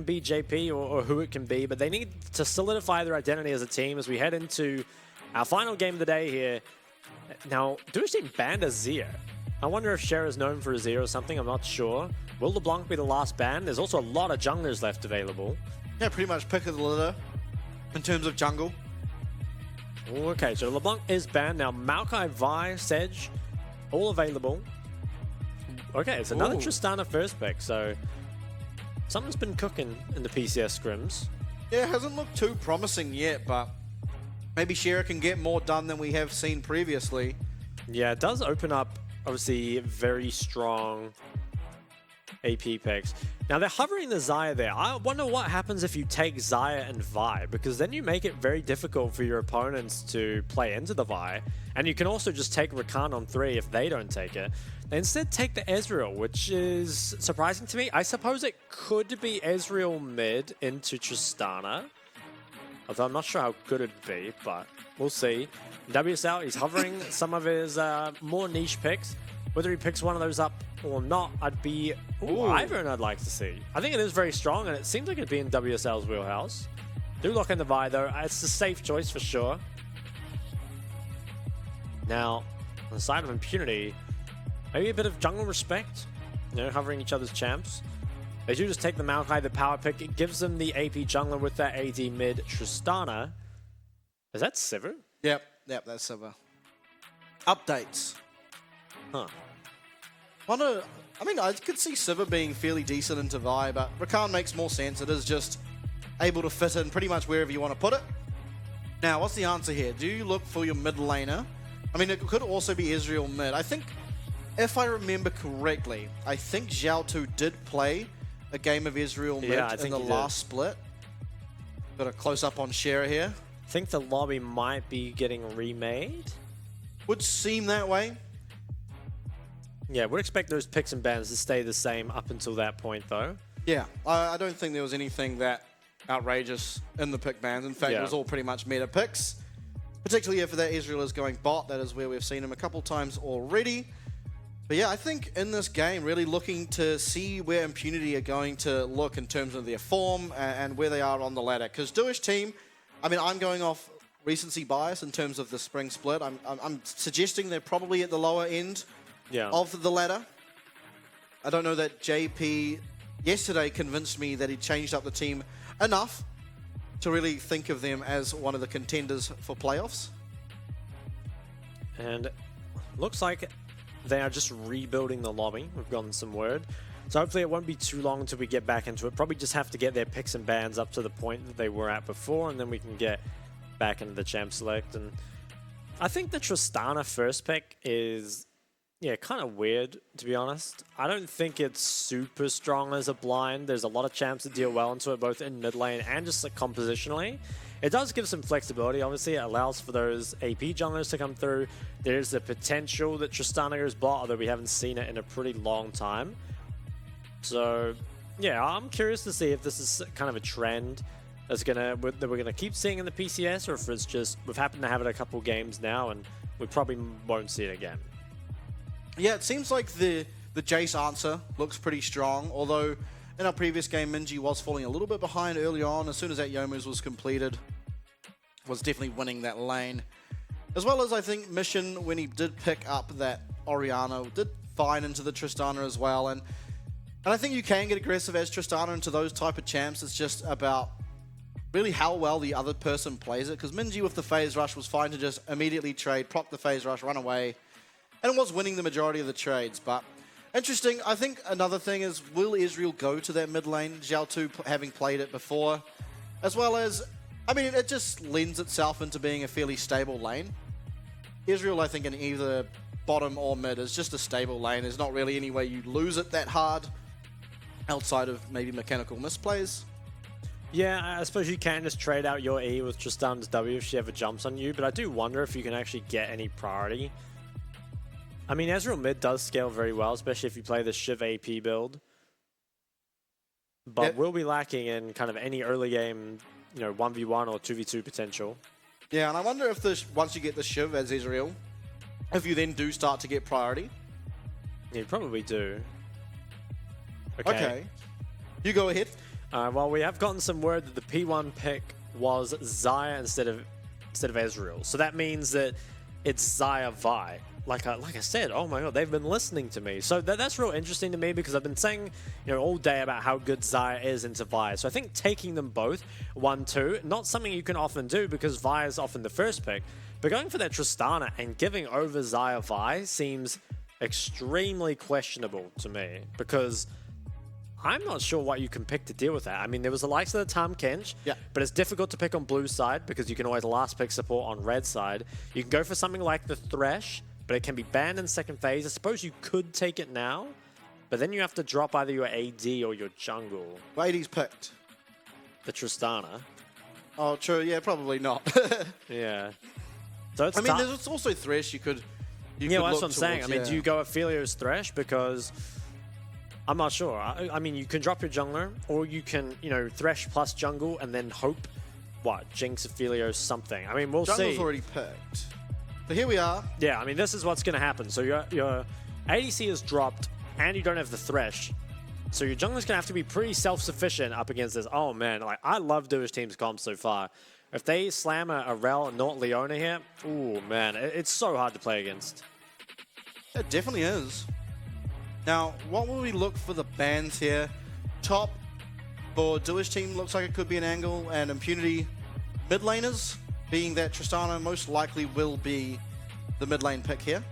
be JP or who it can be, but they need to solidify their identity as a team as we head into our final game of the day here. Now, Dewish team banned Azir. I wonder if Cher is known for Azir or something, I'm not sure. Will LeBlanc be the last ban? There's also a lot of junglers left available. Yeah, pretty much pick of the litter in terms of jungle. Okay, so LeBlanc is banned. Now, Maokai, Vi, Sedge, all available. Okay, it's another Tristana first pick, so something's been cooking in the PCS scrims. Yeah, it hasn't looked too promising yet, but maybe Shera can get more done than we have seen previously. Yeah, it does open up, obviously, very strong AP picks. Now, they're hovering the Xayah there. I wonder what happens if you take Xayah and Vi, because then you make it very difficult for your opponents to play into the Vi, and you can also just take Rakan on 3 if they don't take it. They instead take the Ezreal, which is surprising to me. I suppose it could be Ezreal mid into Tristana, although I'm not sure how good it'd be, but we'll see. WSL, he's hovering some of his more niche picks. Whether he picks one of those up or not, I'd be Ivern I'd like to see. I think it is very strong, and it seems like it'd be in WSL's wheelhouse. Do lock in the Vi, though. It's a safe choice for sure. Now, on the side of Impunity, maybe a bit of jungle respect, you know, hovering each other's champs. They do just take the Maokai, the power pick. It gives them the AP jungler with that AD mid Tristana. Is that Sivir? Yep, that's Sivir. Updates. Huh. I mean, I could see Sivir being fairly decent into Vi, but Rakan makes more sense. It is just able to fit in pretty much wherever you want to put it. Now, what's the answer here? Do you look for your mid laner? I mean, it could also be Ezreal mid. I think, if I remember correctly, I think Zhao2 did play a game of Ezreal mid in the last split. Got a close-up on Shera here. I think the lobby might be getting remade. Would seem that way. Yeah, we'd expect those picks and bans to stay the same up until that point, though. Yeah, I don't think there was anything that outrageous in the pick bans. In fact, it was all pretty much meta picks. Particularly if that Ezreal is going bot, that is where we've seen him a couple times already. But yeah, I think in this game, really looking to see where Impunity are going to look in terms of their form and where they are on the ladder. Because Dewish team, I mean, I'm going off recency bias in terms of the spring split. I'm suggesting they're probably at the lower end of the ladder. I don't know that JP yesterday convinced me that he changed up the team enough to really think of them as one of the contenders for playoffs. And looks like they are just rebuilding the lobby. We've gotten some word. So hopefully it won't be too long until we get back into it. Probably just have to get their picks and bans up to the point that they were at before, and then we can get back into the champ select. And I think the Tristana first pick is, yeah, kind of weird, to be honest. I don't think it's super strong as a blind. There's a lot of champs that deal well into it, both in mid lane and just like compositionally. It does give some flexibility. Obviously, it allows for those AP junglers to come through. There's the potential that Tristana goes bot, although we haven't seen it in a pretty long time. So, yeah, I'm curious to see if this is kind of a trend that we're gonna keep seeing in the PCS, or if it's just we've happened to have it a couple games now and we probably won't see it again. Yeah, it seems like the Jace answer looks pretty strong, although in our previous game, Minji was falling a little bit behind early on. As soon as that Youmuu's was completed, was definitely winning that lane. As well as, I think, Mission, when he did pick up that Orianna, did fine into the Tristana as well. And I think you can get aggressive as Tristana into those type of champs. It's just about really how well the other person plays it. Because Minji with the phase rush was fine to just immediately trade, proc the phase rush, run away. And was winning the majority of the trades. But interesting, I think another thing is, will Ezreal go to that mid lane? Zhao2 having played it before. As well as, I mean, it just lends itself into being a fairly stable lane. Ezreal, I think, in either bottom or mid is just a stable lane. There's not really any way you lose it that hard outside of maybe mechanical misplays. Yeah, I suppose you can just trade out your E with Tristana's W if she ever jumps on you, but I do wonder if you can actually get any priority. I mean, Ezreal mid does scale very well, especially if you play the Shiv AP build. But we'll be lacking in kind of any early game, you know, 1v1 or 2v2 potential. Yeah, and I wonder if once you get the Shiv as Ezreal, if you then do start to get priority. Yeah, you probably do. Okay. You go ahead. Well, we have gotten some word that the P1 pick was Xayah instead of Ezreal. So that means that it's Xayah Vi. Like I said, oh my god, they've been listening to me. So that's real interesting to me because I've been saying, all day about how good Xayah is into Vi. So I think taking them both, 1-2, not something you can often do because Vi is often the first pick. But going for that Tristana and giving over Xayah Vi seems extremely questionable to me because I'm not sure what you can pick to deal with that. I mean, there was the likes of the Tahm Kench, but it's difficult to pick on blue side because you can always last pick support on red side. You can go for something like the Thresh, but it can be banned in second phase. I suppose you could take it now, but then you have to drop either your AD or your jungle. What AD's picked? The Tristana. Oh, true. Yeah, probably not. Yeah. So it's there's also Thresh you could that's what I'm saying. I mean, do you go Aphelios Thresh? Because I'm not sure. I mean, you can drop your jungler, or you can, Thresh plus jungle and then hope, Jinx, Aphelios, something. I mean, we'll see. Jungle's already picked. So here we are. Yeah, I mean, this is what's going to happen. So your ADC is dropped, and you don't have the Thresh. So your jungler's going to have to be pretty self-sufficient up against this. Oh, man. I love Dewish team's comp so far. If they slam a Rel and not Leona here, ooh, man, it's so hard to play against. It definitely is. Now, what will we look for the bans here? Top for Dewish team looks like it could be an angle, and Impunity mid laners, being that Tristana most likely will be the mid lane pick here.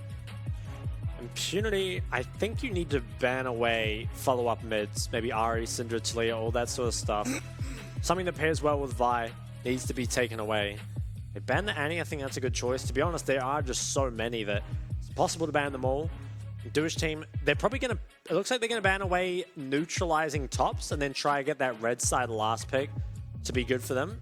Impunity, I think you need to ban away follow-up mids, maybe Ahri, Syndra, Talia, all that sort of stuff. Something that pairs well with Vi needs to be taken away. They ban the Annie, I think that's a good choice. To be honest, there are just so many that it's possible to ban them all. Dewish team, they're probably going to... It looks like they're going to ban away neutralizing tops and then try to get that red side last pick to be good for them.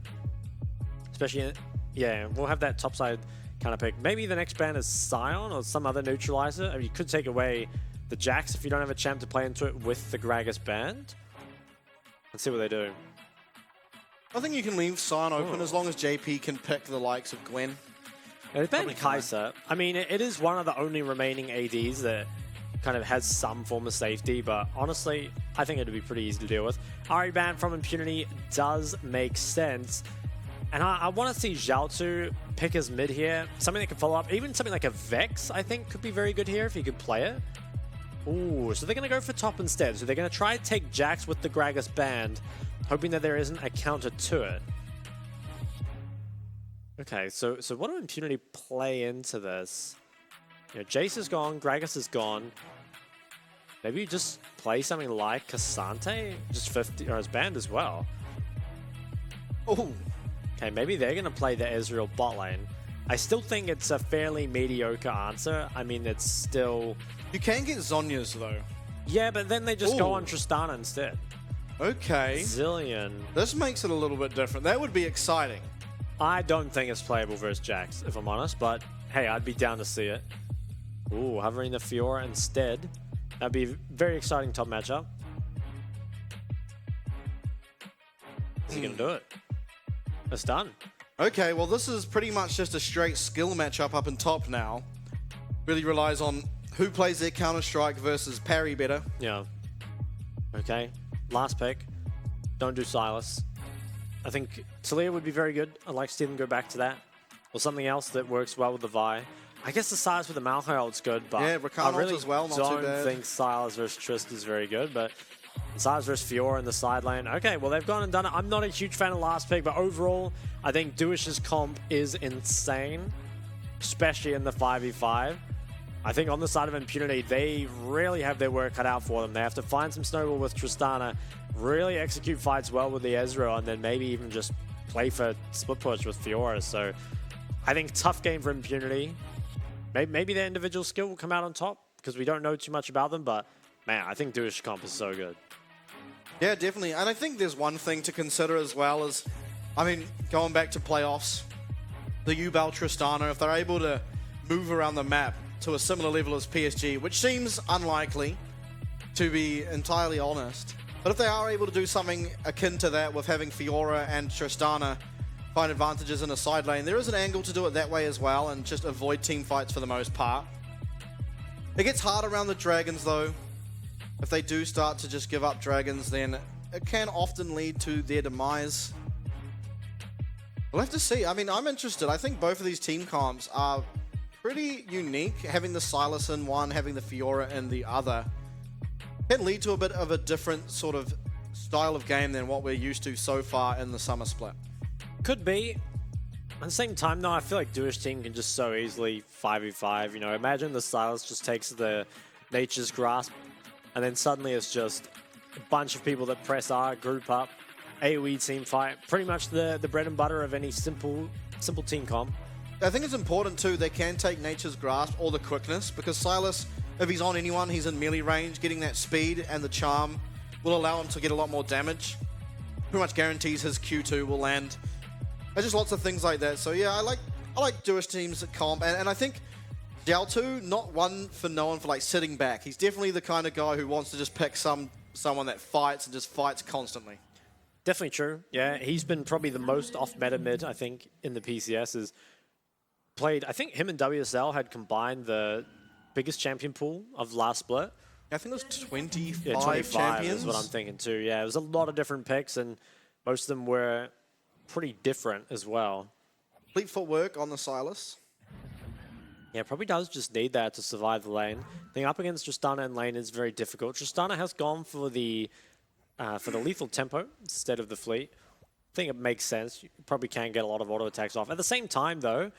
Especially, we'll have that top side kind of pick. Maybe the next ban is Sion or some other neutralizer. I mean, you could take away the Jax if you don't have a champ to play into it with the Gragas band. Let's see what they do. I think you can leave Sion open as long as JP can pick the likes of Gwen. They banned Kai'Sa. I mean, it is one of the only remaining ADs that kind of has some form of safety, but honestly, I think it would be pretty easy to deal with. Ahri ban from Impunity does make sense. And I want to see Zhao pick his mid here. Something that can follow up. Even something like a Vex, I think, could be very good here if he could play it. Ooh, so they're going to go for top instead. So they're going to try to take Jax with the Gragas band, hoping that there isn't a counter to it. Okay, so what do Impunity play into this? Jace is gone, Gragas is gone. Maybe you just play something like Cassante, just 50, or his band as well. Oh. Okay, maybe they're going to play the Ezreal bot lane. I still think it's a fairly mediocre answer. I mean, it's still... You can get Zhonya's, though. Yeah, but then they just go on Tristana instead. Okay. Zillion. This makes it a little bit different. That would be exciting. I don't think it's playable versus Jax, if I'm honest, but hey, I'd be down to see it. Ooh, hovering the Fiora instead. That'd be a very exciting top matchup. Is he going to do it? It's done. Okay, well, this is pretty much just a straight skill matchup up in top now. Really relies on who plays their Counter-Strike versus parry better. Yeah. Okay, last pick. Don't do Silas. I think Talia would be very good. I'd like to see them go back to that. Or something else that works well with the Vi. I guess the Silas with the Malphite ult's good, but yeah, Rakan I really as well, not don't too bad. think Silas versus Trist is very good, but Silas versus Fiora in the side lane. Okay, well, they've gone and done it. I'm not a huge fan of last pick, but overall, I think Dewish's comp is insane, especially in the 5v5. I think on the side of Impunity, they really have their work cut out for them. They have to find some snowball with Tristana, really execute fights well with the Ezreal, and then maybe even just play for split push with Fiora. So I think tough game for Impunity. Maybe their individual skill will come out on top because we don't know too much about them, but man, I think Dewish comp is so good. Yeah, definitely. And I think there's one thing to consider as well is, I mean, going back to playoffs, the Yubel Tristana, if they're able to move around the map to a similar level as PSG, which seems unlikely, to be entirely honest. But if they are able to do something akin to that with having Fiora and Tristana find advantages in a side lane, there is an angle to do it that way as well and just avoid team fights for the most part. It gets hard around the dragons though. If they do start to just give up dragons, then it can often lead to their demise. We'll have to see. I mean, I'm interested. I think both of these team comps are pretty unique. Having the Sylas in one, having the Fiora in the other, can lead to a bit of a different sort of style of game than what we're used to so far in the summer split. Could be. At the same time, though, I feel like Dewish team can just so easily 5v5. You know, imagine the Sylas just takes the Nature's Grasp, and then suddenly it's just a bunch of people that press R, group up, AoE team fight. Pretty much the bread and butter of any simple team comp. I think it's important too, they can take Nature's Grasp or the quickness, because Sylas, if he's on anyone, he's in melee range. Getting that speed and the charm will allow him to get a lot more damage. Pretty much guarantees his Q2 will land. There's just lots of things like that. So yeah, I like Dewish teams at comp, and I think Xiao2, not one for known for like sitting back. He's definitely the kind of guy who wants to just pick someone that fights and just fights constantly. Definitely true. Yeah, he's been probably the most off-meta mid, I think, in the PCS. Is played, I think him and WSL had combined the biggest champion pool of last split. I think it was 25, Yeah, 25 champions. is what I'm thinking too. Yeah, it was a lot of different picks, and most of them were pretty different as well. Complete footwork on the Sylas. Yeah, probably does just need that to survive the lane. Being up against Tristana in lane is very difficult. Tristana has gone for the lethal tempo instead of the fleet. I think it makes sense. You probably can get a lot of auto attacks off. At the same time, though,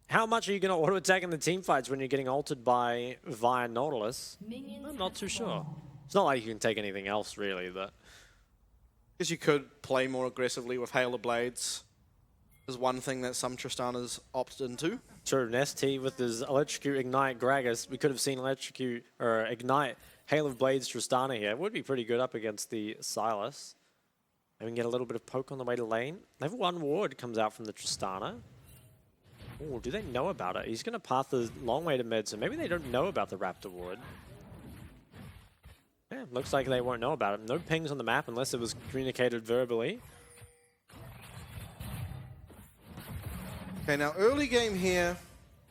how much are you going to auto attack in the team fights when you're getting ulted by Vi and Nautilus? I'm not too sure. It's not like you can take anything else, really, but Guess you could play more aggressively with Hail of Blades. Is one thing that some Tristanas opt into. true. ST with his Electrocute, Ignite, Gragas, we could have seen Electrocute or Ignite, Hail of Blades, Tristana here. It would be pretty good up against the Sylas. And we can get a little bit of poke on the way to lane. Level 1 ward comes out from the Tristana. Oh, do they know about it? He's going to path the long way to mid, so maybe they don't know about the Raptor ward. Yeah, looks like they won't know about it. No pings on the map unless it was communicated verbally. Okay, now early game here.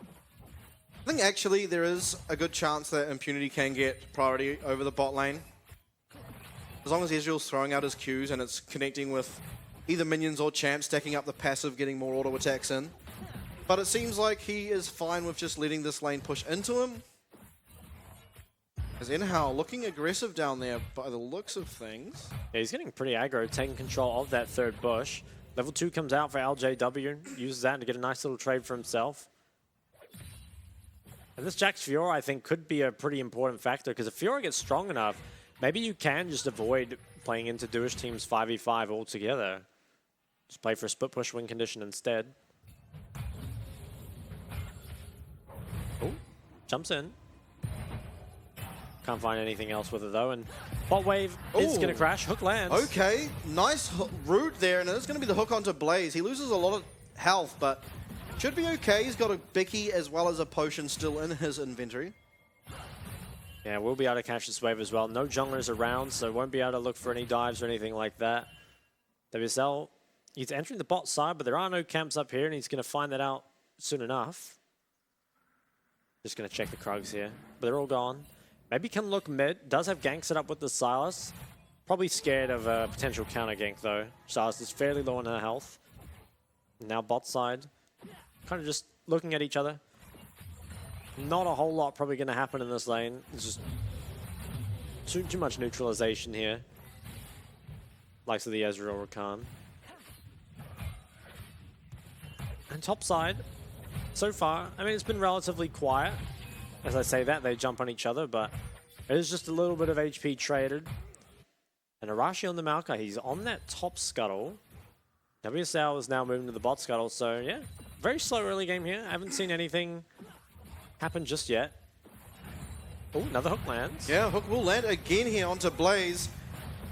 I think actually there is a good chance that Impunity can get priority over the bot lane. As long as Ezreal's throwing out his Qs and it's connecting with either minions or champs, stacking up the passive, getting more auto attacks in. But it seems like he is fine with just letting this lane push into him. As Inhao looking aggressive down there by the looks of things. Yeah, he's getting pretty aggro, taking control of that third bush. Level 2 comes out for LJW, uses that to get a nice little trade for himself. And this Jax Fiora, I think, could be a pretty important factor, because if Fiora gets strong enough, maybe you can just avoid playing into Dewish team's 5v5 altogether. Just play for a split push win condition instead. Oh, jumps in. Can't find anything else with it though, and bot wave is going to crash. Hook lands. Okay, nice route there, and it's going to be the hook onto Blaze. He loses a lot of health, but should be okay. He's got a Bicky as well as a potion still in his inventory. Yeah, we'll be able to catch this wave as well. No junglers around, so won't be able to look for any dives or anything like that. WSL, he's entering the bot side, but there are no camps up here, and he's going to find that out soon enough. Just going to check the Krugs here, but they're all gone. Maybe can look mid. Does have gank set up with the Sylas. Probably scared of a potential counter gank though. Sylas is fairly low on her health. Now bot side. Kind of just looking at each other. Not a whole lot probably going to happen in this lane. It's just too much neutralization here. Likes of the Ezreal Rakan. And top side, so far, I mean, it's been relatively quiet. As I say that, they jump on each other, but it is just a little bit of HP traded. And Arashi on the Maokai, he's on that top scuttle. WSL is now moving to the bot scuttle, so yeah, very slow early game here. I haven't seen anything happen just yet. Oh, another hook lands. Yeah, hook will land again here onto Blaze.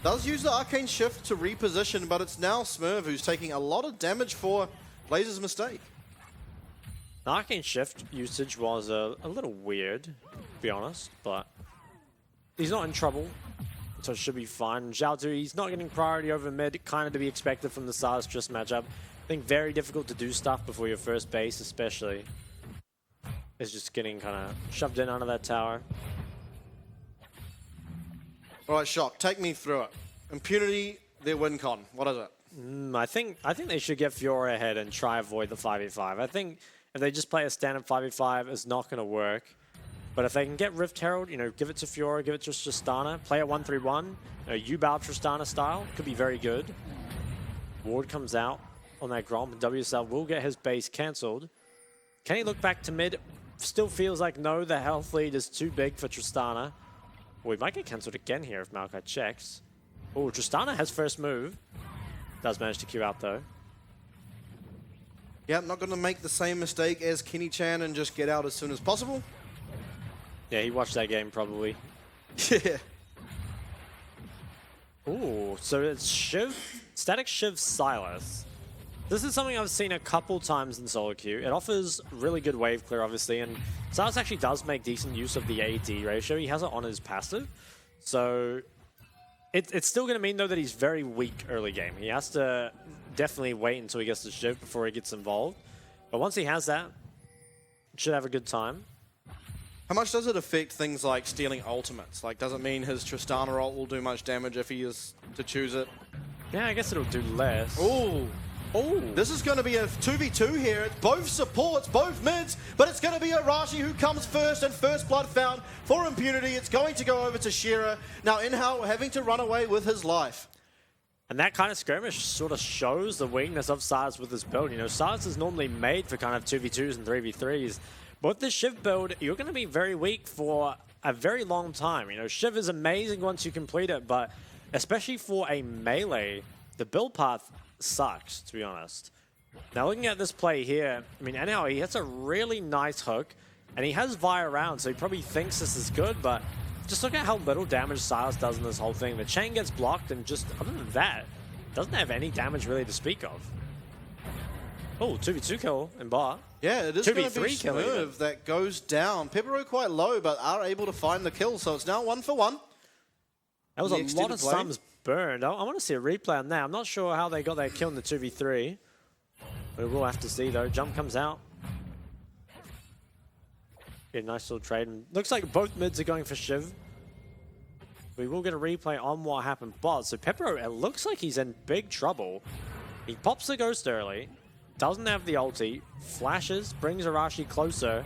Does use the Arcane Shift to reposition, but it's now Smurf who's taking a lot of damage for Blaze's mistake. The Arcane Shift usage was a little weird, to be honest, but he's not in trouble, so it should be fine. Xiao2, he's not getting priority over mid, kind of to be expected from the Sylas just matchup. I think very difficult to do stuff before your first base, especially. It's just getting kind of shoved in under that tower. All right, Shock, take me through it. Impunity, their win con. What is it? I think they should get Fiora ahead and try avoid the 5v5. I think if they just play a standard 5v5, it's not going to work. But if they can get Rift Herald, you know, give it to Fiora, give it to Tristana, play a 1-3-1, U-bow Tristana style, could be very good. Ward comes out on that Gromp, and WSL will get his base cancelled. Can he look back to mid? Still feels like no, the health lead is too big for Tristana. Well, he might get cancelled again here if Maokai checks. Oh, Tristana has first move. Does manage to queue out though. Yeah, I'm not going to make the same mistake as Kenny Chan and just get out as soon as possible. Yeah, he watched that game probably. Yeah. Ooh, so it's Shiv, Static Shiv Silas. This is something I've seen a couple times in solo queue. It offers really good wave clear, obviously, and Silas actually does make decent use of the AD ratio. He has it on his passive, so it's still going to mean, though, that he's very weak early game. He has to definitely wait until he gets the Shiv before he gets involved. But once he has that, should have a good time. How much does it affect things like stealing ultimates? Like, does it mean his Tristana ult will do much damage if he is to choose it? Yeah, I guess it'll do less. Ooh. Oh, This is going to be a 2v2 here. It's both supports, both mids, but it's going to be Arashi who comes first, and first blood found for Impunity. It's going to go over to Shearer. Now, Inhao having to run away with his life. and that kind of skirmish sort of shows the weakness of Silas with this build. You know, Silas is normally made for kind of 2v2s and 3v3s. But with this Shiv build, you're going to be very weak for a very long time. You know, Shiv is amazing once you complete it, but especially for a melee, the build path sucks, to be honest. Now, looking at this play here, I mean, anyhow, he hits a really nice hook, and he has Vi around, so he probably thinks this is good, but just look at how little damage Silas does in this whole thing. The chain gets blocked, and just other than that, doesn't have any damage really to speak of. Oh, 2v2 kill in bar. Yeah, it is going to be Smurf that goes down. Pepero quite low, but are able to find the kill, so it's now 1-for-1. That was a lot of sums burned. I want to see a replay on that. I'm not sure how they got that kill in the 2v3. We will have to see, though. Jump comes out. Yeah, nice little trade. And looks like both mids are going for Shiv. We will get a replay on what happened bot. So Pepero, it looks like he's in big trouble. He pops the Ghost early. Doesn't have the ulti. Flashes. Brings Arashi closer.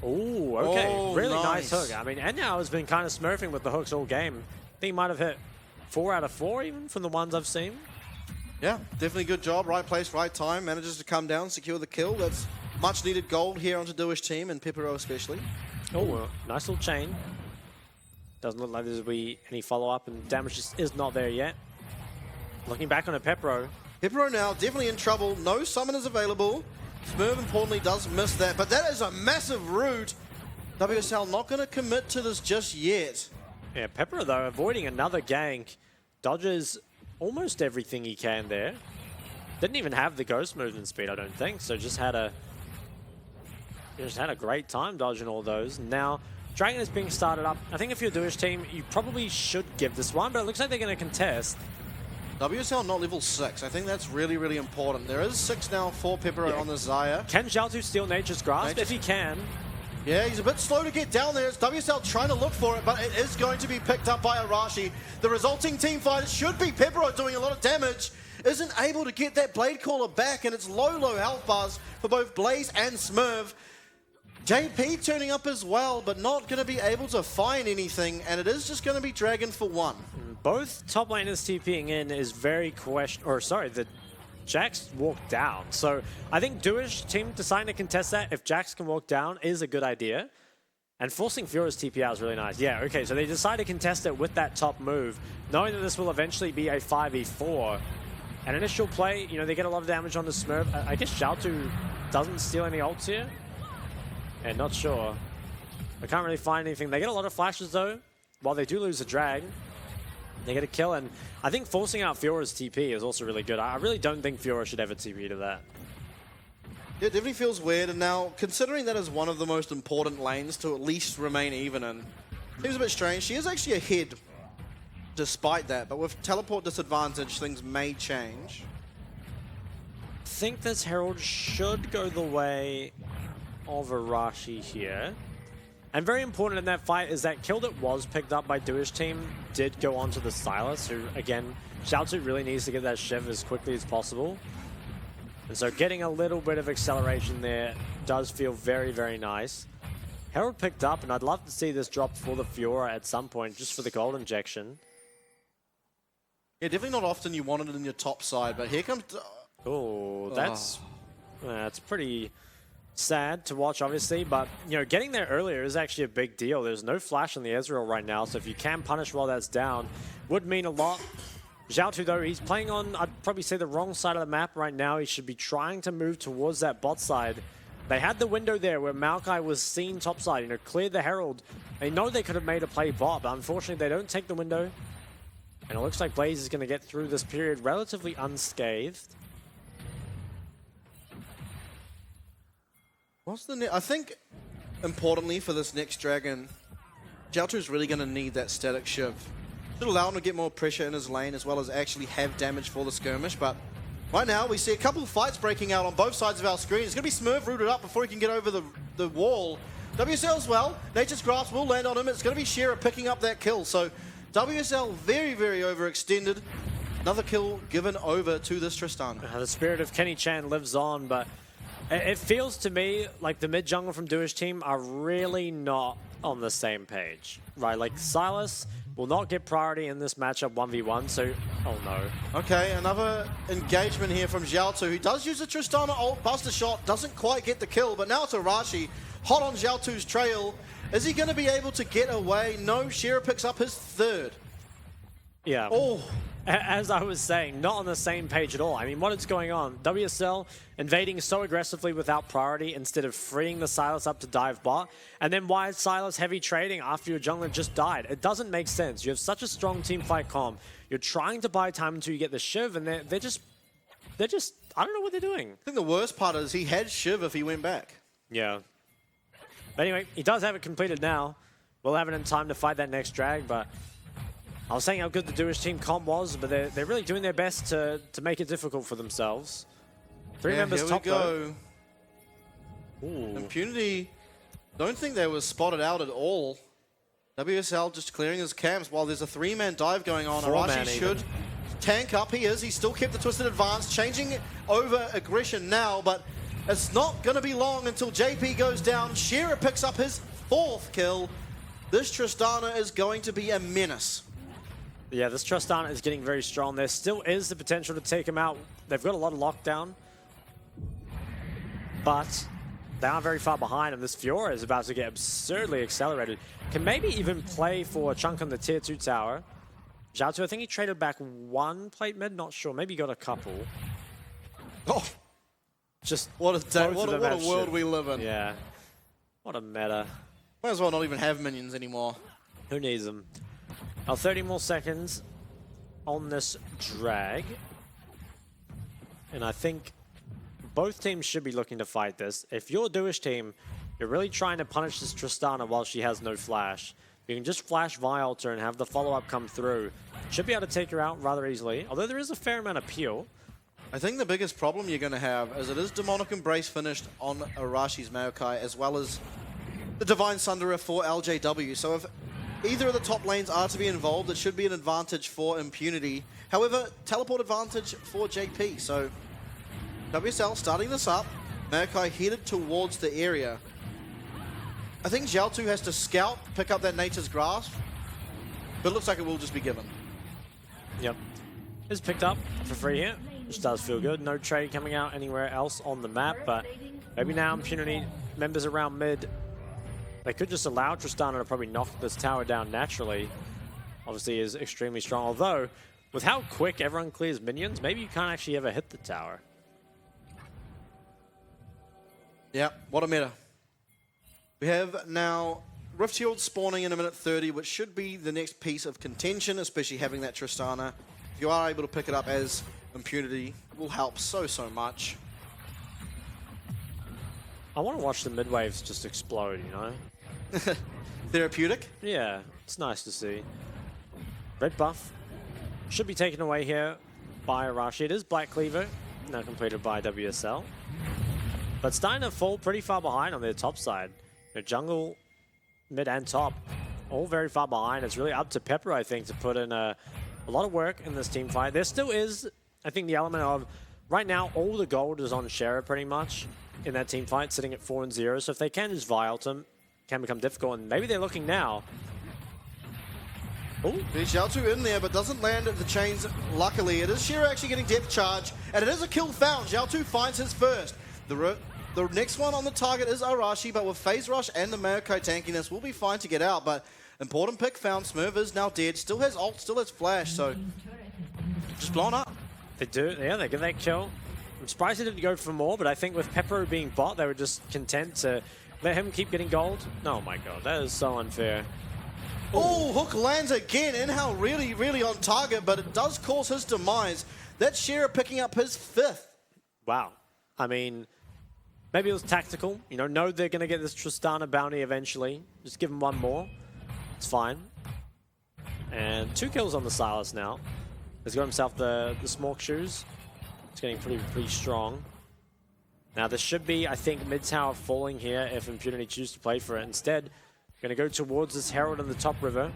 Ooh, okay. Oh, really nice hook. I mean, Enyao has been kind of smurfing with the hooks all game. I think he might have hit 4 out of 4 even from the ones I've seen. Yeah, definitely good job. Right place, right time. Manages to come down, secure the kill. That's much needed gold here onto Dewish team, and Pepero especially. Oh, nice little chain. Doesn't look like there's be any follow-up, and damage just is not there yet. Looking back on a Pepero. Pepero now definitely in trouble. No summoners available. Smurf importantly does miss that, but that is a massive root. WSL not going to commit to this just yet. Yeah, Pepero though avoiding another gank. Dodges almost everything he can there. Didn't even have the ghost movement speed, I don't think. So just had a great time dodging all those. Now Dragon is being started up. I think if you're a Dewish team, you probably should give this one, but it looks like they're going to contest. WSL not level 6. I think that's really, really important. There is 6 now for Pepero on the Xayah. Can Xiaotu steal Nature's Grasp? If he can. Yeah, he's a bit slow to get down there. It's WSL trying to look for it, but it is going to be picked up by Arashi. The resulting team fight, it should be Pepero doing a lot of damage. Isn't able to get that Blade Caller back, and it's low health bars for both Blaze and Smurf. JP turning up as well, but not going to be able to find anything, and it is just going to be Dragon for 1. Both top laners TPing in is very the Jax walked down. So I think Dewish team deciding to contest that if Jax can walk down is a good idea. And forcing Fiora's TP out is really nice. Yeah, okay, so they decide to contest it with that top move, knowing that this will eventually be a 5v4. An initial play, you know, they get a lot of damage on the Smurf. I guess Xiaotu doesn't steal any ults here. Yeah, not sure. I can't really find anything. They get a lot of flashes though, while they do lose a drag. They get a kill, and I think forcing out Fiora's TP is also really good. I really don't think Fiora should ever TP to that. Yeah, it definitely feels weird, and now, considering that is one of the most important lanes to at least remain even in, seems a bit strange. She is actually ahead despite that, but with teleport disadvantage, things may change. I think this Herald should go the way of Arashi here. And very important in that fight is that kill that was picked up by Dewish team did go on to the Silas, who, again, Xiaotu really needs to get that Shiv as quickly as possible. And so getting a little bit of acceleration there does feel very, very nice. Herald picked up, and I'd love to see this drop for the Fiora at some point, just for the gold injection. Yeah, definitely not often you want it in your top side, but here comes... Oh, that's pretty sad to watch, obviously, but you know, getting there earlier is actually a big deal. There's no flash on the Ezreal right now, so if you can punish while that's down, would mean a lot. Xiaotu, though, he's playing on, I'd probably say, the wrong side of the map right now. He should be trying to move towards that bot side. They had the window there where Maokai was seen topside, you know, cleared the Herald. They know they could have made a play bot, but unfortunately they don't take the window. And it looks like Blaze is going to get through this period relatively unscathed. I think, importantly for this next Dragon, Xiaotu is really going to need that static Shiv. Should allow him to get more pressure in his lane as well as actually have damage for the skirmish, but right now we see a couple of fights breaking out on both sides of our screen. It's going to be Smurf rooted up before he can get over the wall. WSL as well. Nature's Grasp will land on him. It's going to be Shearer picking up that kill. So WSL very, very overextended. Another kill given over to this Tristana. The spirit of Kenny Chan lives on, but it feels to me like the mid jungle from Dewish team are really not on the same page, right? Like Silas will not get priority in this matchup 1v1, so oh no. Okay, another engagement here from Xiaotu, who does use a Tristana ult, buster shot, doesn't quite get the kill, but now it's Arashi, hot on Xiaotu's trail. Is he going to be able to get away? No, Shearer picks up his third. Yeah. Oh. As I was saying, not on the same page at all. I mean, what is going on? WSL invading so aggressively without priority instead of freeing the Silas up to dive bot. And then why is Silas heavy trading after your jungler just died? It doesn't make sense. You have such a strong team fight comp. You're trying to buy time until you get the Shiv, and they're just, I don't know what they're doing. I think the worst part is he had Shiv if he went back. Yeah. But anyway, he does have it completed now. We'll have it in time to fight that next drag, but I was saying how good the Dewish team comp was, but they're really doing their best to make it difficult for themselves. Three members top go. Ooh. Impunity, don't think they were spotted out at all. WSL just clearing his camps while there's a three-man dive going on. Arashi should tank up. He's still kept the twisted advance, changing over aggression now, but it's not going to be long until JP goes down. Shearer picks up his fourth kill. This Tristana is going to be a menace. Yeah, this Tristana is getting very strong. There still is the potential to take him out. They've got a lot of lockdown, but they are very far behind, and this Fiora is about to get absurdly accelerated. Can maybe even play for a chunk on the tier 2 tower. Xiaotu, I think he traded back one plate mid, not sure. Maybe he got a couple. Oh, just what a world we live in. Yeah, what a meta. Might as well not even have minions anymore. Who needs them? Now 30 more seconds on this drag. And I think both teams should be looking to fight this. If you're a Dewish team, you're really trying to punish this Tristana while she has no flash. You can just flash Vialter and have the follow-up come through. Should be able to take her out rather easily, although there is a fair amount of peel. I think the biggest problem you're going to have is it is Demonic Embrace finished on Arashi's Maokai, as well as the Divine Sunderer for LJW. So if either of the top lanes are to be involved, it should be an advantage for Impunity. However, teleport advantage for JP. So WSL starting this up. Maokai headed towards the area. I think Xiaotu has to scout, pick up that Nature's Grasp, but it looks like it will just be given. Yep. It's picked up for free here, which does feel good. No trade coming out anywhere else on the map, but maybe now Impunity members around mid, they could just allow Tristana to probably knock this tower down naturally. Obviously is extremely strong, although with how quick everyone clears minions, maybe you can't actually ever hit the tower. Yeah, what a meta. We have now Rift Shield spawning in a minute 30, which should be the next piece of contention, especially having that Tristana. If you are able to pick it up as Impunity, it will help so much. I want to watch the mid waves just explode, you know? Therapeutic? Yeah, it's nice to see. Red buff should be taken away here by Arashi. It is Black Cleaver, now completed by WSL. But starting to fall pretty far behind on their top side. Their jungle mid and top, all very far behind. It's really up to Pepper, I think, to put in a lot of work in this team fight. There still is, I think, the element of, right now, all the gold is on Shera pretty much in that team fight, sitting at 4-0. So if they can just Vi ult him, can become difficult. And maybe they're looking now. Oh, there's Zhao2 in there, but doesn't land at the chains. Luckily, it is Shera actually getting depth charge, and it is a kill found. Zhao2 finds his first. The next one on the target is Arashi, but with Phase Rush and the Maokai tankiness, we'll be fine to get out. But important pick found. Smurf is now dead. Still has ult, still has flash, so just blown up. They do, yeah, they get that kill. I'm surprised they didn't go for more, but I think with Pepper being bot, they were just content to let him keep getting gold. Oh my god, that is so unfair. Oh, hook lands again. Inhal really, really on target, but it does cause his demise. That's Shera picking up his 5th. Wow. I mean, maybe it was tactical. You know they're going to get this Tristana bounty eventually. Just give him one more. It's fine. And 2 kills on the Silas now. He's got himself the Smork shoes. It's getting pretty strong. Now, this should be, I think, mid-tower falling here if Impunity choose to play for it. Instead, going to go towards this Herald in the top river.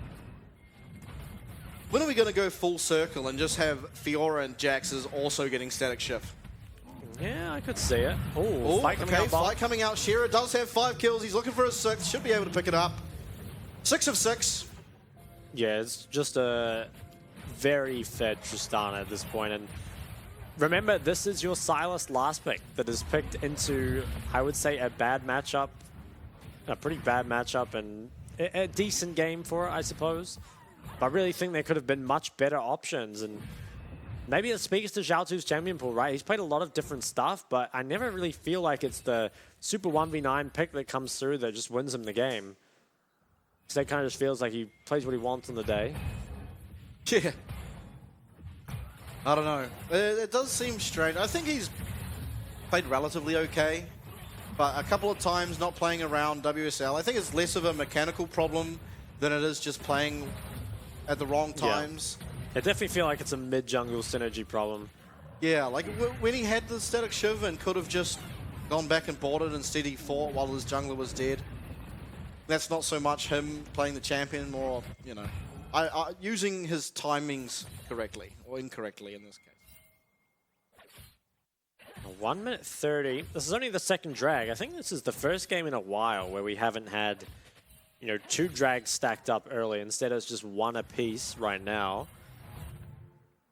When are we going to go full circle and just have Fiora and Jax's also getting static shift? Yeah, I could see it. Oh, fight coming out. Fight coming out. Shera does have 5 kills. He's looking for a 6th. Should be able to pick it up. 6 of 6. Yeah, it's just a very fed Tristana at this point. And remember, this is your Silas last pick that is picked into, I would say, a bad matchup. A pretty bad matchup and a decent game for it, I suppose. But I really think there could have been much better options. And maybe it speaks to Zhao2's champion pool, right? He's played a lot of different stuff, but I never really feel like it's the super 1v9 pick that comes through that just wins him the game. So that kind of just feels like he plays what he wants on the day. Yeah. I don't know. It does seem strange. I think he's played relatively okay, but a couple of times not playing around WSL. I think it's less of a mechanical problem than it is just playing at the wrong times. Yeah. I definitely feel like it's a mid-jungle synergy problem. Yeah, like when he had the static shiv and could have just gone back and bought it, instead he fought while his jungler was dead. That's not so much him playing the champion, more, you know, using his timings correctly, or incorrectly in this case. 1 minute 30. This is only the second drag. I think this is the first game in a while where we haven't had, 2 drags stacked up early. Instead, it's just 1 apiece right now.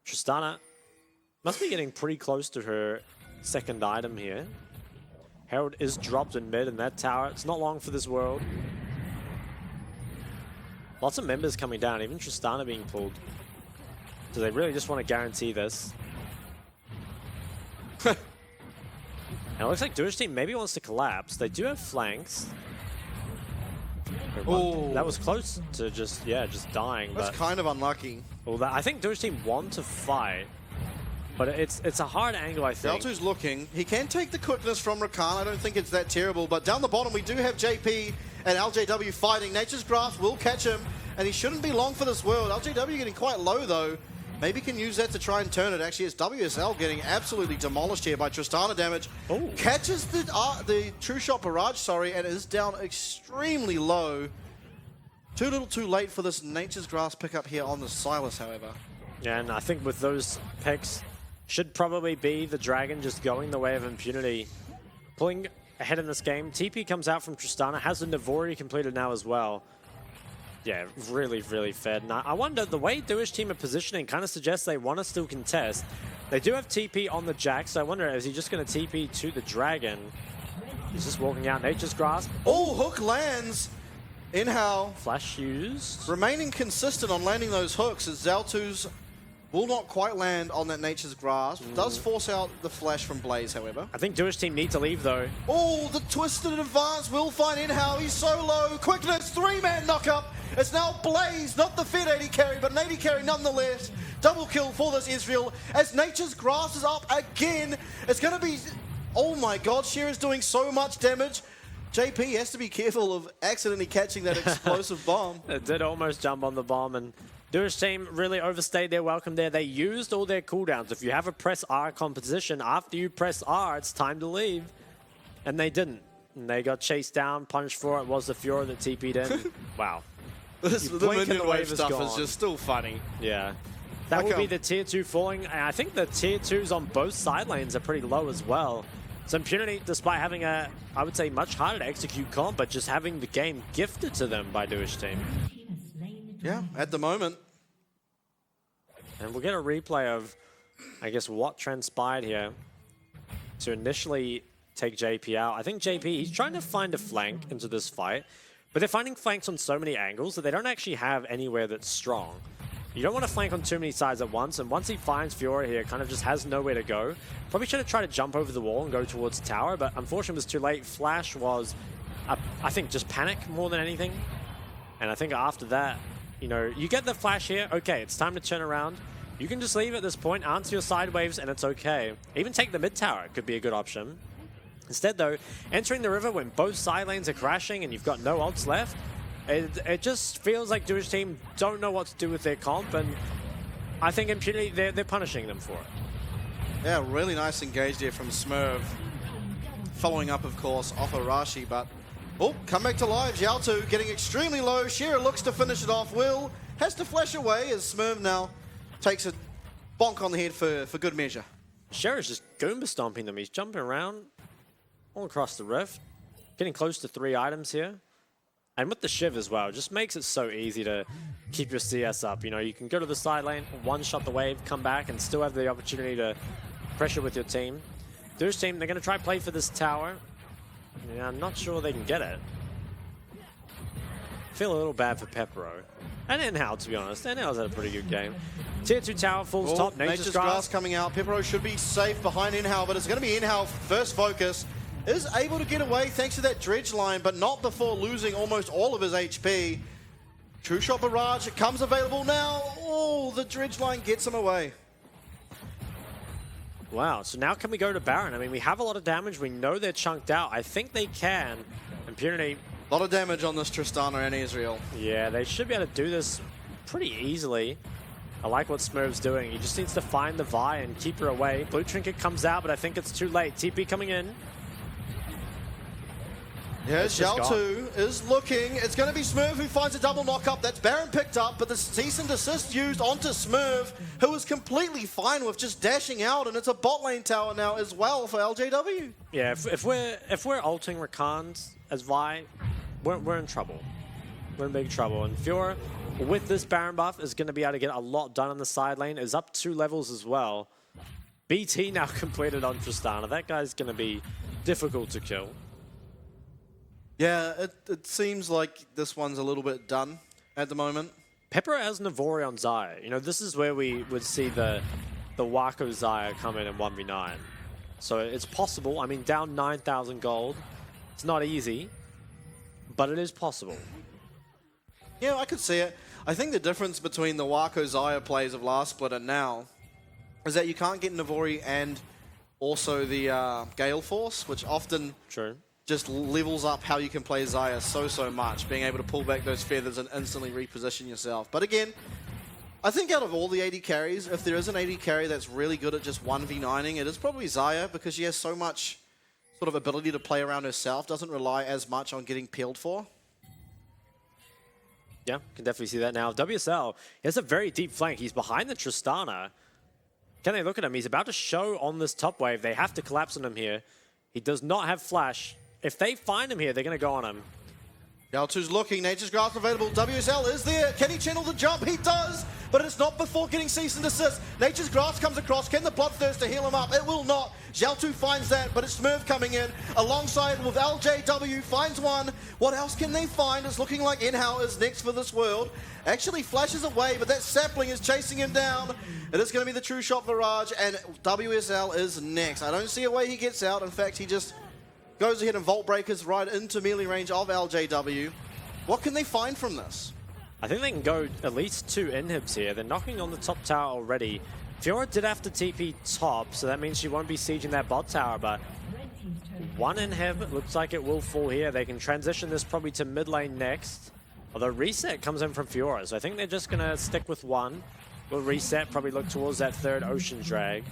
Tristana must be getting pretty close to her second item here. Herald is dropped in mid in that tower. It's not long for this world. Lots of members coming down, even Tristana being pulled. So they really just want to guarantee this. And it looks like Dewish team maybe wants to collapse. They do have flanks. Oh, that was close to just dying. That's kind of unlucky. Well, I think Dewish team want to fight, but it's a hard angle, I think. Zhao2's looking. He can take the quickness from Rakan. I don't think it's that terrible. But down the bottom, we do have JP and LJW fighting. Nature's Grasp will catch him, and he shouldn't be long for this world. LJW getting quite low, though. Maybe can use that to try and turn it. Actually, it's WSL getting absolutely demolished here by Tristana damage. Ooh. Catches the True Shot Barrage, and is down extremely low. Too little too late for this Nature's Grasp pickup here on the Silas, however. Yeah, and I think with those picks, should probably be the Dragon just going the way of Impunity. Pulling ahead in this game. TP comes out from Tristana, has the Navori completed now as well. Yeah, really, really fed. Now, I wonder, the way Dewish team are positioning kind of suggests they want to still contest. They do have TP on the Jack, so I wonder, is he just going to TP to the Dragon? He's just walking out. Nature's Grasp. Oh, hook lands. Inhal. Flash used. Remaining consistent on landing those hooks as Zhao2's will not quite land on that Nature's Grasp. Does force out the flash from Blaze, however. I think Dewish team need to leave, though. Oh, the twisted advance will find Inhal. He's so low. Quickness, 3-man knockup. It's now Blaze, not the Fed 80 carry, but an 80 carry nonetheless. Double kill for this Israel as Nature's Grasp is up again. It's going to be... Oh my god, Shera's doing so much damage. JP has to be careful of accidentally catching that explosive bomb. It did almost jump on the bomb, and Dewish team really overstayed their welcome there. They used all their cooldowns. If you have a press R composition, after you press R, it's time to leave. And they didn't. And they got chased down, punished for it. Was the Fiora that TP'd in. Wow. The blink and minion the wave wave is stuff gone. is just still funny. Yeah. That will be the tier 2 falling. And I think the tier 2s on both side lanes are pretty low as well. So Impunity, despite having a, I would say, much harder to execute comp, but just having the game gifted to them by Dewish team. Yeah, at the moment. And we'll get a replay of, I guess, what transpired here to initially take JP out. I think JP, he's trying to find a flank into this fight, but they're finding flanks on so many angles that they don't actually have anywhere that's strong. You don't want to flank on too many sides at once, and once he finds Fiora here, kind of just has nowhere to go. Probably should have tried to jump over the wall and go towards the tower, but unfortunately it was too late. Flash was, I think, just panic more than anything. And I think after that, you know, you get the flash here, okay, it's time to turn around. You can just leave at this point, answer your side waves, and it's okay. Even take the mid tower could be a good option. Instead though, entering the river when both side lanes are crashing and you've got no ults left, it just feels like Dewish team don't know what to do with their comp, and I think Impunity, they're punishing them for it. Yeah, really nice engage there from Smurf. Following up, of course, off Arashi, but... Oh, come back to life. Xiaotu getting extremely low. Shearer looks to finish it off. Will has to flash away as Smurf now takes a bonk on the head for good measure. Shearer's just Goomba stomping them. He's jumping around all across the rift, getting close to 3 items here. And with the Shiv as well, it just makes it so easy to keep your CS up. You know, you can go to the side lane, one-shot the wave, come back, and still have the opportunity to pressure with your team. Dewish team, they're going to try play for this tower. Yeah, I'm not sure they can get it. Feel a little bad for Pepero. And Inhal, to be honest. Inhal's had a pretty good game. Tier 2 tower falls top. Nature's Grass coming out. Pepero should be safe behind Inhal, but it's going to be Inhal first focus. Is able to get away thanks to that dredge line, but not before losing almost all of his HP. True Shot Barrage comes available now. Oh, the dredge line gets him away. Wow, so now can we go to Baron? I mean, we have a lot of damage. We know they're chunked out. I think they can. Impunity. A lot of damage on this Tristana and Ezreal. Yeah, they should be able to do this pretty easily. I like what Smurf's doing. He just needs to find the Vi and keep her away. Blue Trinket comes out, but I think it's too late. TP coming in. Yeah, Xiaotu is looking. It's going to be Smurf who finds a double knock-up. That's Baron picked up, but the cease and desist used onto Smurf, who is completely fine with just dashing out, and it's a bot lane tower now as well for LJW. Yeah, if we're ulting Rakans as Vi, we're in trouble. We're in big trouble. And Fiora, with this Baron buff, is going to be able to get a lot done on the side lane. Is up 2 levels as well. BT now completed on Tristana. That guy's going to be difficult to kill. Yeah, it seems like this one's a little bit done at the moment. Pepper has Navori on Xayah. You know, this is where we would see the Wako Xayah come in 1v9. So it's possible. I mean, down 9,000 gold. It's not easy, but it is possible. Yeah, I could see it. I think the difference between the Wako Xayah plays of last split and now is that you can't get Navori and also the Gale Force, which often... True. Just levels up how you can play Xayah so much, being able to pull back those feathers and instantly reposition yourself. But again, I think out of all the AD carries, if there is an AD carry that's really good at just 1v9ing, it is probably Xayah, because she has so much sort of ability to play around herself, doesn't rely as much on getting peeled for. Yeah, can definitely see that now. WSL, he has a very deep flank. He's behind the Tristana. Can they look at him? He's about to show on this top wave. They have to collapse on him here. He does not have flash. If they find him here, they're going to go on him. Xiaotu's looking, Nature's Grasp available, WSL is there, can he channel the jump? He does, but it's not before getting cease and desist. Nature's Grasp comes across, can the Bloodthirster heal him up? It will not. Xiaotu finds that, but it's Smurf coming in, alongside with LJW, finds one. What else can they find? It's looking like Inhal is next for this world. Actually flashes away, but that sapling is chasing him down. It is going to be the True Shot Barrage, and WSL is next. I don't see a way he gets out, in fact, he just... goes ahead and Vault Breakers right into melee range of LJW. What can they find from this? I think they can go at least 2 inhibs here. They're knocking on the top tower already. Fiora did have to TP top, so that means she won't be sieging that bot tower, but 1 inhib, looks like it will fall here. They can transition this probably to mid lane next. Although Reset comes in from Fiora, so I think they're just going to stick with 1. We'll Reset, probably look towards that 3rd Ocean Drag.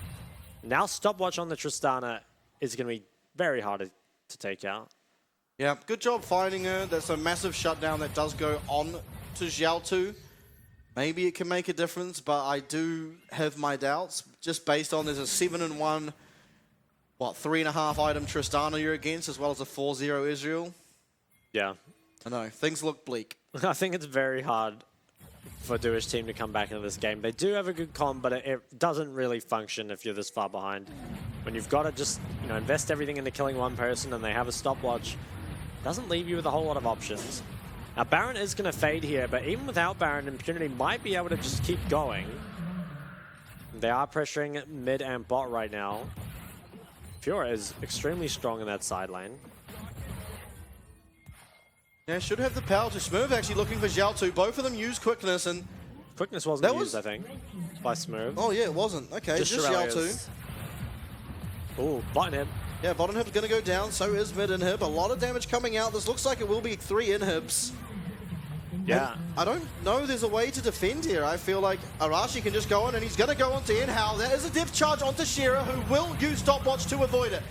Now Stopwatch on the Tristana is going to be very hard to take out. Yeah, good job finding her. That's a massive shutdown that does go on to Xiaotu. Maybe it can make a difference, but I do have my doubts, just based on there's a 7-1, 3.5 item Tristana you're against, as well as a 4-0 Israel. Yeah. I know, things look bleak. I think it's very hard for Dewish team to come back into this game. They do have a good comp, but it doesn't really function if you're this far behind. When you've got to just, invest everything into killing one person and they have a stopwatch, doesn't leave you with a whole lot of options. Now, Baron is going to fade here, but even without Baron, Impunity might be able to just keep going. They are pressuring mid and bot right now. Fiora is extremely strong in that side lane. Yeah, should have the power to Smurf actually looking for Xiaotu. Both of them use quickness and... Quickness wasn't used, I think, by Smurf. Oh yeah, it wasn't. Okay, just Xiaotu. Ooh, bot inhib. Yeah, bot inhib's going to go down, so is mid inhib. A lot of damage coming out. This looks like it will be 3 inhibs. Yeah. And I don't know there's a way to defend here. I feel like Arashi can just go on, and he's going to go onto Inhao. There is a depth charge onto Shearer, who will use stopwatch to avoid it.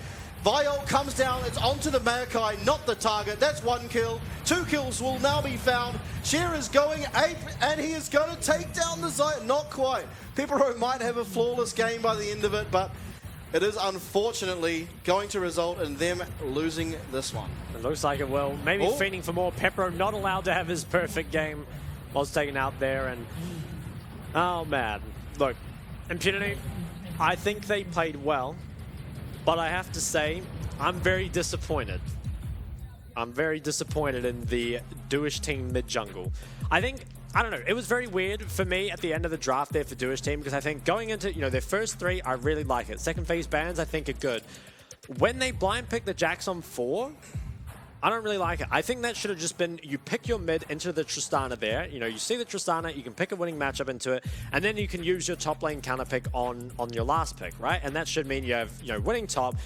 Viol comes down, it's onto the Maokai, not the target. That's 1 kill. 2 kills will now be found. Shearer's going ape, and he is going to take down the Zayt. Not quite. Pipero might have a flawless game by the end of it, but it is unfortunately going to result in them losing this one. It looks like it will. Maybe feigning for more. Pepero not allowed to have his perfect game. Was taken out there, and oh man. Look, Impunity, I think they played well, but I have to say, I'm very disappointed. I'm very disappointed in the Dewish team mid-jungle. I don't know, it was very weird for me at the end of the draft there for Dewish team, because I think going into, their first 3, I really like it. Second phase bans, I think are good. When they blind pick the Jax on 4, I don't really like it. I think that should have just been, you pick your mid into the Tristana there. You see the Tristana, you can pick a winning matchup into it, and then you can use your top lane counter pick on your last pick, right? And that should mean you have, winning top,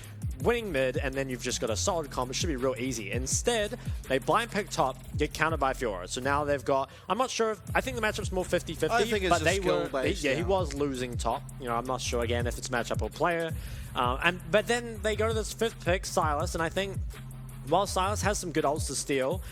winning mid, and then you've just got a solid comp. It should be real easy. Instead, they blind pick top, get countered by Fiora. So now they've got, I'm not sure if, I think the matchup's more 50-50, I think it's but just skill-based, he was losing top. I'm not sure again if it's matchup or player. But then they go to this 5th pick, Sylas, and I think while Sylas has some good ults to steal,